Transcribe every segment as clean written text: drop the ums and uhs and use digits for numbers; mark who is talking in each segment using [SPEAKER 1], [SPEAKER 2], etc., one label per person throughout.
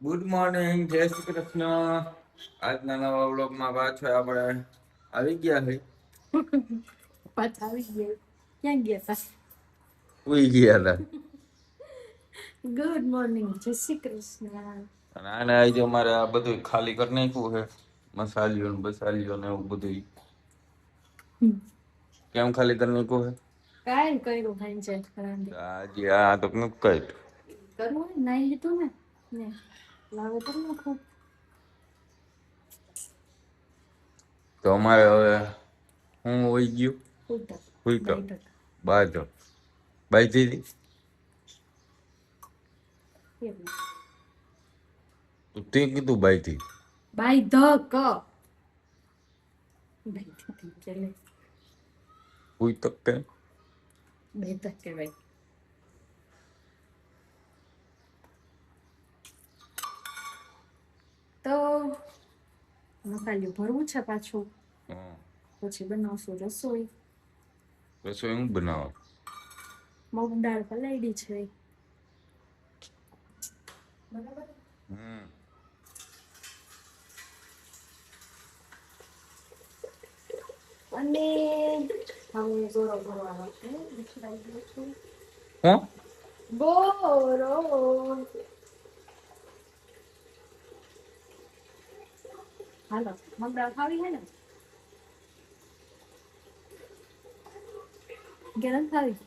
[SPEAKER 1] Good morning, જય શ્રી કૃષ્ણ. આજના નવા વ્લોગમાં પાછા આપણે આવી ગયા છે.
[SPEAKER 2] પાછા આવી ગયા. ક્યાં ગયા હતા?
[SPEAKER 1] ઉઈ ગયા હતા.
[SPEAKER 2] ગુડ મોર્નિંગ, જય શ્રી કૃષ્ણ.
[SPEAKER 1] અને આને આજે અમારે આ બધું ખાલી કરી નાખ્યું છે, મસાલીઓ ને બસાલીઓ ને એવું બધું. કેમ ખાલી કરી નાખ્યું છે?
[SPEAKER 2] કાંઈ કર્યું ભાઈ છે
[SPEAKER 1] આજે આ તો નથી કર્યું.
[SPEAKER 2] કરવું હોય નાઈ લીધું ને લાવે તો નાખો.
[SPEAKER 1] તો અમારે હવે હું હોઈ ગયું હુઈ તો બાય બાય દીધી. તે કીધું બાય થી
[SPEAKER 2] બાય ધ ક
[SPEAKER 1] હુઈ તક કે
[SPEAKER 2] બે તક કહેવાય. તો મસાલું ભરવું છે પાછું, પછી બનાવશું રસોઈ.
[SPEAKER 1] રસોઈ હું બનાવો?
[SPEAKER 2] મગ દાળ પલાળી છે બરાબર. અને હવે ગોળો ભરવાનો છે. વિસરાઈ ગયો છું. ગોળો હાલો મગ દાળ ખાવી હે ને? ગરમ ખાવી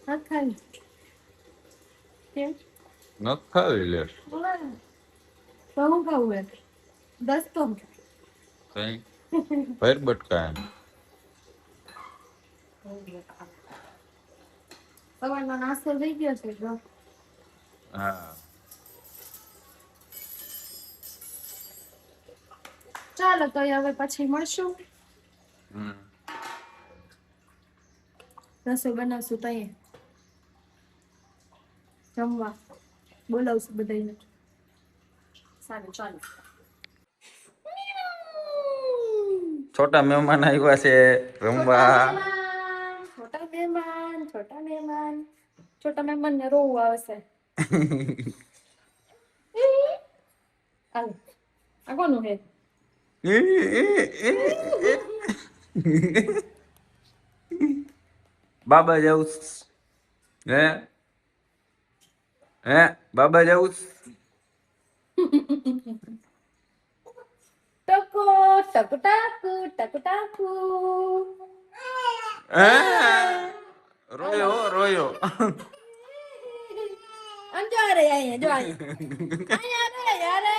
[SPEAKER 2] નથી ખાવી? કેમ
[SPEAKER 1] નથી ખાવી? લે
[SPEAKER 2] તો હું ખાવું હે? દસ તો
[SPEAKER 1] કઈ ફેર બટકા
[SPEAKER 2] સવારનો નાસ્તો થઈ ગયો છે.
[SPEAKER 1] હા.
[SPEAKER 2] ચાલો તો હવે પછી મળશું. રસોઈ બનાવશું તો જમવા બોલાવશું બધાને. સારું ચાલો.
[SPEAKER 1] છોટા મહેમાન આવ્યા છે રમવા.
[SPEAKER 2] છોટા મહેમાન ને રોવું આવશે. આ કોનું હે?
[SPEAKER 1] બાબા જાઉં હે હે બાબા જાઉં.
[SPEAKER 2] ટકો ટક ટાકુ ટક ટાકુ.
[SPEAKER 1] રોયો રોયો.
[SPEAKER 2] અંજો રે અહીંયા જો અહીંયા રે યારે.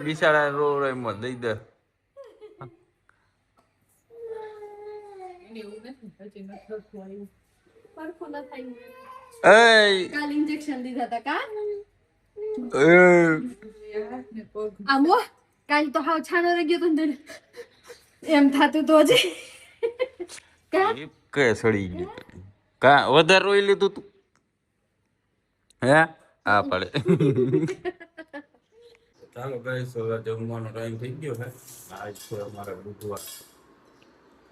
[SPEAKER 1] બિચારા રો રો એમ દઈ દે.
[SPEAKER 2] કાલ ઇન્જેક્શન દીધા હતા કા? આમો કાલ તો હાવ છાનો રહી ગયો તો એમ થાતું તો હજી
[SPEAKER 1] કે સડી ગયું. કા વધારે રોઈ લીધું તું? હે હા પડે. ચાલો ગાઈસ, હવે જમવાનો ટાઈમ થઈ ગયો છે. આજ છે અમારે બુધવાર,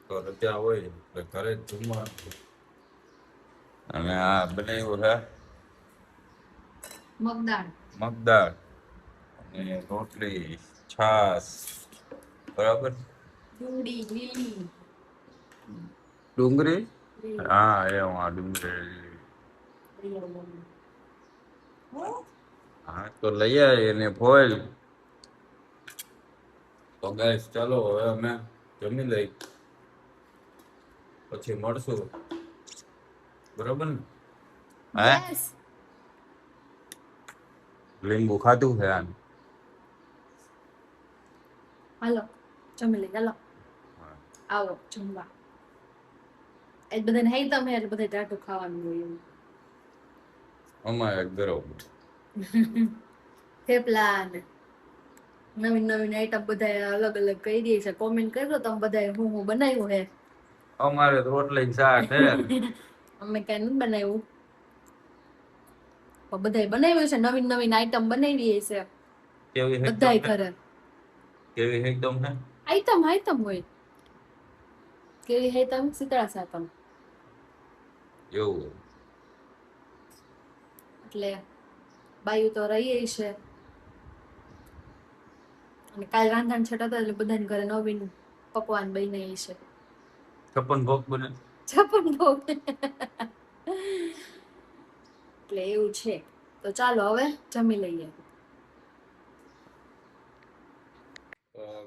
[SPEAKER 1] તો રજા હોય એટલે ઘરે જ જમવાનું. અને આ બનાવ્યું છે મગદાળ અને રોટલી, છાસ, બરાબર. ડુંગળી હા એ ડુંગળી. હા તો લઈ આવી એને ફોઈલ. તો ગાઈસ ચાલો હવે અમે જમી લઈ, પછી મળશું, બરોબર ને? હે લીંબુ ખાધું છે આને?
[SPEAKER 2] હાલો જમી લઈ. હાલો આવો જમવા. એ બધાને હઈ તમે એટલે બધા ટાટું ખાવાનું હોય એવું.
[SPEAKER 1] અમારે બરોબર.
[SPEAKER 2] થેપલા ને નવીન નવીન આઈટમ બધા અલગ અલગ કરી દે છે. કોમેન્ટ કરજો તમે બધા હું બનાવ્યું હે.
[SPEAKER 1] અમારે તો રોટલી શાક છે.
[SPEAKER 2] અમે કઈ નથી બનાવ્યું, પણ બધાય બનાવ્યું છે. નવીન નવીન આઈટમ બનાવી છે.
[SPEAKER 1] કેવી
[SPEAKER 2] બધાય
[SPEAKER 1] એકદમ
[SPEAKER 2] કરે.
[SPEAKER 1] કેવી એકદમ હે
[SPEAKER 2] આઈટમ હોય. કેવી આઈટમ? શીતળા સાતમ.
[SPEAKER 1] એવું
[SPEAKER 2] એટલે બાયું તો રહીએ છે. અને કાલ રાંધણ છઠ હતા એટલે બધાને ઘરે નવીન પકવાન બને છે.
[SPEAKER 1] છપ્પન ભોગ બને.
[SPEAKER 2] છપ્પન ભોગ. એટલે એવું છે. તો ચાલો હવે જમી લઈએ.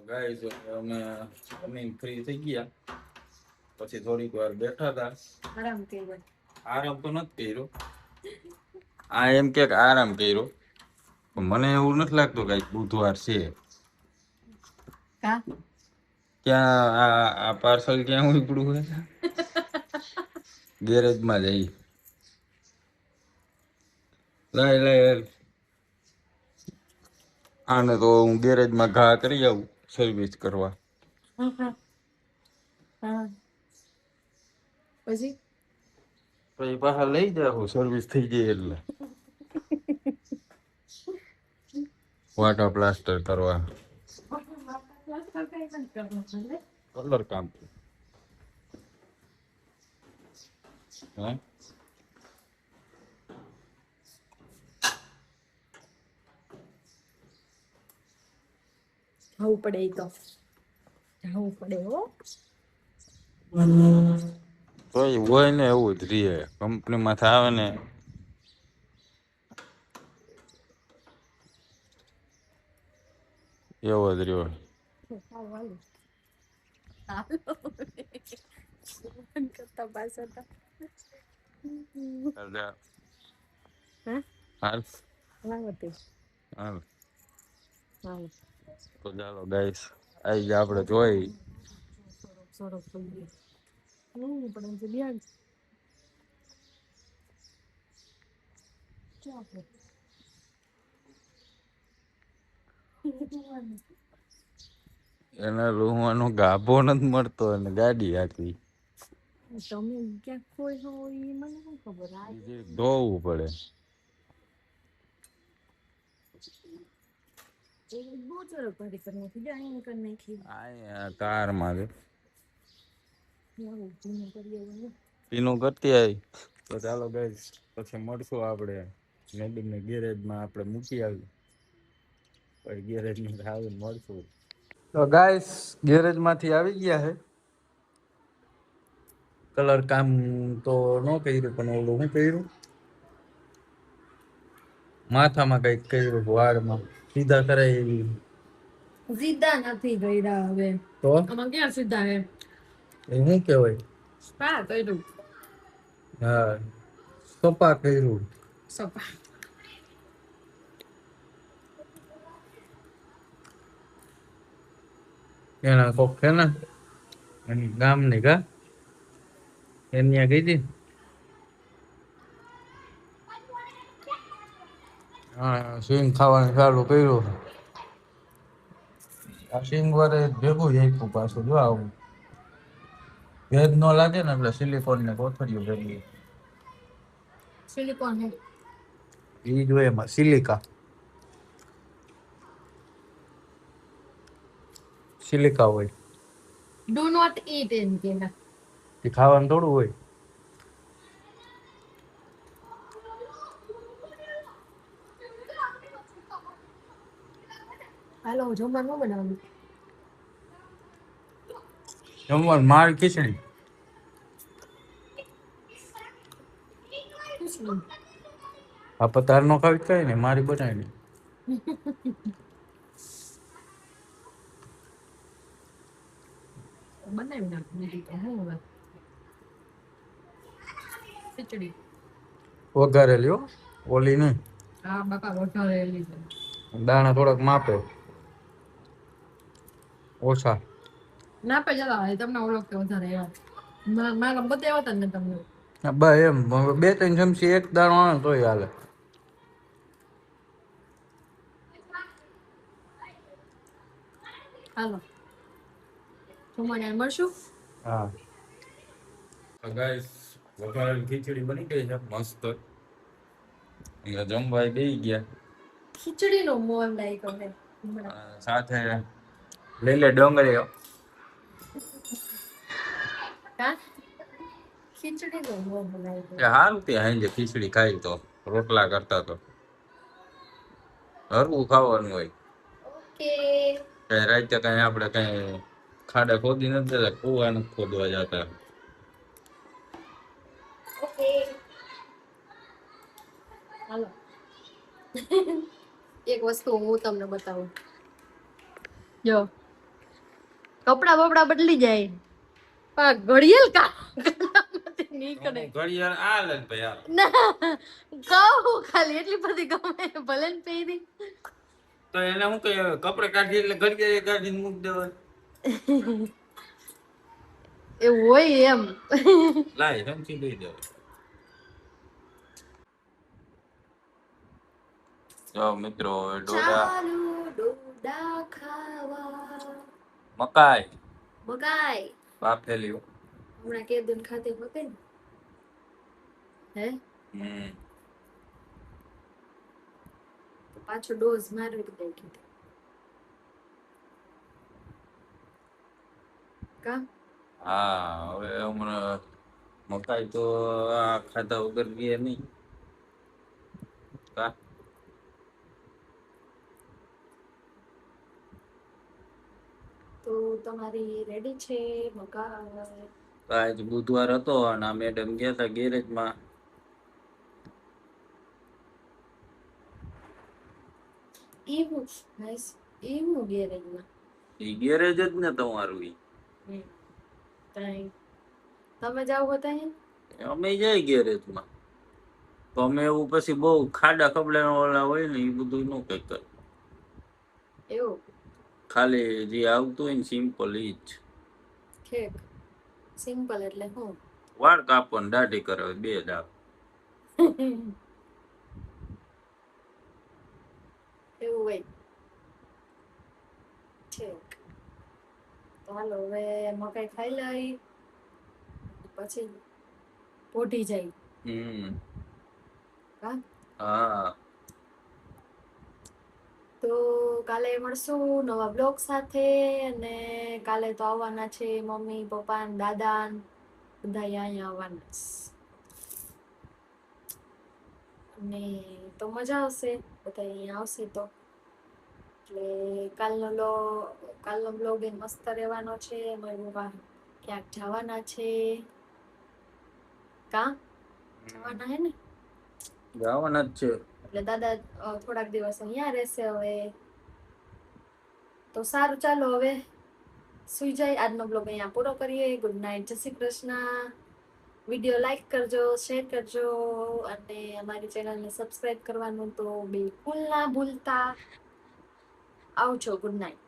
[SPEAKER 1] ગાઈસ અમે જમીન ફ્રી થઈ ગયા પછી થોડીક વાર બેઠા હતા.
[SPEAKER 2] આરામ કર્યો.
[SPEAKER 1] આરામ તો નથી કર્યો. આ એમ કે આરામ કર્યો પણ મને એવું નથી લાગતું કઈ બુધવાર છે.
[SPEAKER 2] કા
[SPEAKER 1] ક્યાં આ પાર્સલ ક્યાં ઉપડું હે ગેરેજમાં જઈ લઈ આને તો હું ગેરેજમાં ઘા કરી આવું સર્વિસ કરવા.
[SPEAKER 2] હા પછી
[SPEAKER 1] પછી પાછા લઈ જાવ સર્વિસ થઈ જાય એટલે વાટા પ્લાસ્ટર કરવા કલર કામ હે
[SPEAKER 2] જવું પડે એ તો જવું પડે હો.
[SPEAKER 1] તો હોય ને એવું જ રીએ કંપનીમાંથી આવે ને એવો જ રહ્યો. હાલ તો ચાલો ગાઈસ આઈ ગયા આપણે જોઈ એના રૂમવાનો ગાભો નથી મળતો અને ગાડી હાકવી
[SPEAKER 2] તમે ક્યાંક કોઈ હો એ મને શું ખબર.
[SPEAKER 1] ધોવું પડે. કાર માં પીનું કરતી આવી તો ચાલો ગાઈસ પછી મળશું આપણે નદીને ગેરેજમાં આપણે મૂકી આવી પછી ગેરેજ માં આવીને મળશું. તો ગાઈસ ગેરેજ માંથી આવી ગયા છે. કલર કામ તો ન કર્યું પણ ઓલું શું કર્યું માથામાં કઈક કર્યું વાળમાં સીધા કરાય એવી
[SPEAKER 2] સીધા નથી ગયડા હવે
[SPEAKER 1] તો
[SPEAKER 2] આમાં ક્યાં સીધા હે
[SPEAKER 1] એ શું કેવાય
[SPEAKER 2] પા કર્યું
[SPEAKER 1] હા સપા કર્યું
[SPEAKER 2] સપા
[SPEAKER 1] એના કોક છે ને એની ગામ ની કા એની ગઈ હતી હા સિંગ ખાવાનું ચાલુ કર્યું આ સિંગ વારે ભેગું જાય પાછું જો આવું ભેજ ન લાગે ને એટલે સિલિકોન ને કોથળીઓ ભેગી
[SPEAKER 2] સિલિકોન હે
[SPEAKER 1] ઈ જ હોય એમાં સિલિકા સિલિકા હોય
[SPEAKER 2] ડુ નોટ ઈટ એમ કે
[SPEAKER 1] એ ખાવાનું થોડું હોય
[SPEAKER 2] હાલો જમવાનું બનાવવાનું
[SPEAKER 1] જમવાનું માર ખીચડી આ પતાર નો ખાવી કઈ ને મારી બનાવી
[SPEAKER 2] બનાવી નાખ બીજું તો હું હવે ખીચડી
[SPEAKER 1] વઘારેલી હો ઓલી નહીં
[SPEAKER 2] હા બાપા વઘારેલી છે
[SPEAKER 1] દાણા થોડાક માપે ઓછા
[SPEAKER 2] ના પે જતા તમને ઓળખ વધારે એવા મારા બતાવ્યા હતા ને તમને
[SPEAKER 1] બસ એમ બે ત્રણ ચમચી એક દાણો આવે તોય હાલે
[SPEAKER 2] હાલો જમવાને મળશું
[SPEAKER 1] હા ગાઈસ વઘારેલી ખીચડી બની ગઈ છે મસ્ત જમવા બેસી ગયા
[SPEAKER 2] ખીચડીનો મોહ લાગ્યો હે
[SPEAKER 1] સાથે લીલી ડુંગળી
[SPEAKER 2] કા ખીચડીનો મોહ લાગ્યો.
[SPEAKER 1] સારું ત્યાં હાંજે ખીચડી ખાઈ તો રોટલા કરતા તો હરવું ખાવાનું હોય.
[SPEAKER 2] ઓકે
[SPEAKER 1] કઈ રાતે કઈ આપણે કઈ ખાડા ખોદી નથી દેતા, કુવા નથી ખોદવા જતા.
[SPEAKER 2] ઓકે હાલો. એક વસ્તુ હું તમને બતાવું. જો કપડા બપડા બદલી જાય પણ ઘડિયાળ કા નીકળે
[SPEAKER 1] ઘડિયાળ આ લે ભાઈ આ
[SPEAKER 2] ના કહું ખાલી એટલી બધી ગમે ભલે ને પહેરી.
[SPEAKER 1] તો એને હું કઈ કપડે કાઢી એટલે ઘડિયાળ કાઢીને મૂકી દેવાય.
[SPEAKER 2] એવું હોય એમ.
[SPEAKER 1] લાય સમજી દઈ દેવાય. જો મિત્રો ડોડા
[SPEAKER 2] ચાલો ડોડા ખાવા.
[SPEAKER 1] મકાઈ
[SPEAKER 2] મકાઈ
[SPEAKER 1] બાફેલી.
[SPEAKER 2] હમણાં કે દિન ખાતે હોતે ને હે તો પાછો ડોઝ મારવી દે કીધું કા.
[SPEAKER 1] હા હવે હમણાં મકાઈ તો આ ખાધા વગર ગયે નહીં કા.
[SPEAKER 2] તો તમારી રેડી છે મકાઈ?
[SPEAKER 1] આજ બુધવાર હતો અને આ મેડમ ગયા હતા ગેરેજમાં.
[SPEAKER 2] એવું નાઈસ એવું ગેરેજમાં
[SPEAKER 1] એ ગેરેજ જ ને તમારું ઈ.
[SPEAKER 2] તઈ તમે જાવ હતા હે
[SPEAKER 1] અમે જાય ગેરેજમાં તો અમે એવું પછી બહુ ખાડા ખબડા વાળા હોય ને એ બધું ન કઈ કર.
[SPEAKER 2] એવું
[SPEAKER 1] ખાલી જે આવતું હોય ને સિમ્પલ ઈ જ.
[SPEAKER 2] ઠીક સિમ્પલ એટલે હું
[SPEAKER 1] વાળ કાપવાનું દાઢી કરે બે દાવ.
[SPEAKER 2] એવું હોય ઠીક. તો હાલો હવે મકાઈ ખાઈ લઈ પછી પોઢી જાય.
[SPEAKER 1] હા
[SPEAKER 2] તો કાલે મળશું નવા બ્લોગ સાથે અને કાલે તો આવવાના છે મમ્મી પપ્પા ને દાદા બધા અહીંયા આવવાના છે. અને તો મજા આવશે બધા અહીંયા આવશે તો. એટલે કાલનો બ્લોગ એ મસ્ત રહેવાનો છે. મારી પપ્પા ક્યાંક જવાના છે કા જવાના હે ને
[SPEAKER 1] જવાના જ છે.
[SPEAKER 2] એટલે દાદા થોડાક દિવસ અહીંયા રહેશે હવે. તો સારું ચાલો હવે સુઈ જાય. આજનો બ્લોગ અહીંયા પૂરો કરીએ. ગુડ નાઇટ, જય શ્રી કૃષ્ણ. વિડીયો લાઈક કરજો, શેર કરજો અને અમારી ચેનલને સબસ્ક્રાઇબ કરવાનું તો બિલકુલ ના ભૂલતા. આવજો. Good night.